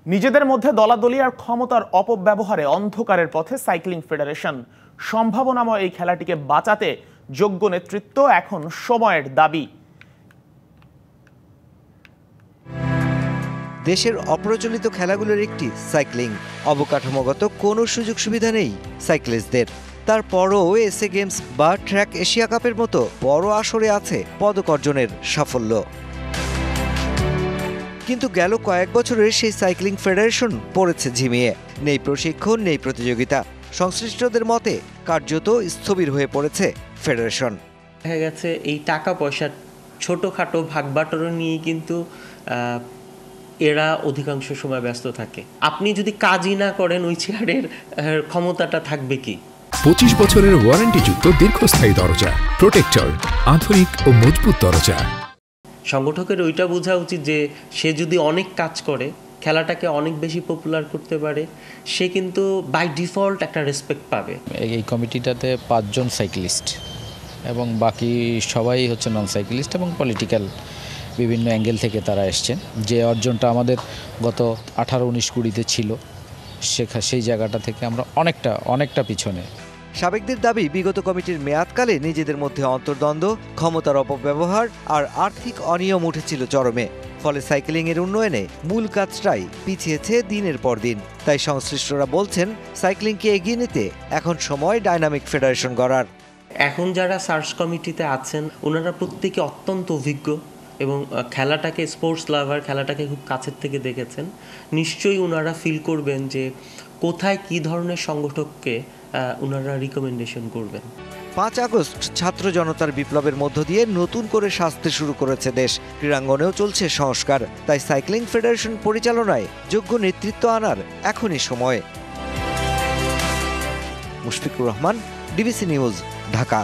নিজেদের মধ্যে দলাদলি আর ক্ষমতার অপব্যবহারে অন্ধকারের পথে সাইক্লিং ফেডারেশন। সম্ভাবনাময় এই খেলাটিকে বাঁচাতে যোগ্য নেতৃত্ব এখন সময়ের দাবি। দেশের অপ্রচলিত খেলাগুলোর একটি সাইক্লিং। অবকাঠামোগত কোনো সুযোগ সুবিধা নেই সাইক্লিস্টদের। তারপরও এসএ গেমস বা ট্র্যাক এশিয়া কাপের মতো বড় আসরে আছে পদক অর্জনের সাফল্য। কিন্তু গেল কয়েক বছরের সেই সাইক্লিং ফেডারেশন পড়েছে ঝিমিয়ে। নেই প্রশিক্ষণ, নেই প্রতিযোগিতা। সংশ্লিষ্টদের মতে কার্যত স্থবির হয়ে পড়েছে ফেডারেশন। দেখা গেছে এই টাকা পয়সার ছোটোখাটো ভাগবাটোরা নিয়ে কিন্তু এরা অধিকাংশ সময় ব্যস্ত থাকে। আপনি যদি কাজই না করেন ওই চেয়ারের ক্ষমতাটা থাকবে কি? 25 বছরের ওয়ারেন্টিযুক্ত দীর্ঘস্থায়ী দরজা প্রোটেক্টর, আধুনিক ও মজবুত দরজা। সংগঠকের ওইটা বোঝা উচিত যে সে যদি অনেক কাজ করে, খেলাটাকে অনেক বেশি পপুলার করতে পারে, সে কিন্তু বাই ডিফল্ট একটা রেসপেক্ট পাবে। এই কমিটিটাতে 5 জন সাইক্লিস্ট এবং বাকি সবাই হচ্ছে নন সাইক্লিস্ট এবং পলিটিক্যাল বিভিন্ন অ্যাঙ্গেল থেকে তারা এসছেন। যে অর্জনটা আমাদের গত 18-19-20-তে ছিল, সেই জায়গাটা থেকে আমরা অনেকটা পিছনে। সাবেকদের দাবি, বিগত কমিটির মেয়াদকালে নিজেদের মধ্যে অন্তর্দ্বন্দ্ব, ক্ষমতার অপব্যবহার আর আর্থিক অনিয়ম উঠেছিল চরমে। ফলে সাইক্লিংয়ের উন্নয়নে মূল কাজটাই পিছিয়েছে দিনের পর দিন। তাই সংশ্লিষ্টরা বলছেন, সাইক্লিংকে এগিয়ে নিতে এখন সময় ডাইনামিক ফেডারেশন গড়ার। এখন যারা সার্চ কমিটিতে আছেন ওনারা প্রত্যেকে অত্যন্ত অভিজ্ঞ এবং খেলাটাকে, স্পোর্টস লাভার, খেলাটাকে খুব কাছের থেকে দেখেছেন। নিশ্চয়ই ওনারা ফিল করবেন যে কোথায় কী ধরনের সংগঠককে ওনারা রিকমেন্ডেশন করবেন। 5 আগস্ট ছাত্র জনতার বিপ্লবের মধ্য দিয়ে নতুন করে সাজতে শুরু করেছে দেশ। ক্রীড়াঙ্গনেও চলছে সংস্কার। তাই সাইক্লিং ফেডারেশন পরিচালনায় যোগ্য নেতৃত্ব আনার এখনই সময়। Mushfiqur Rahman, DBC news, Dhaka.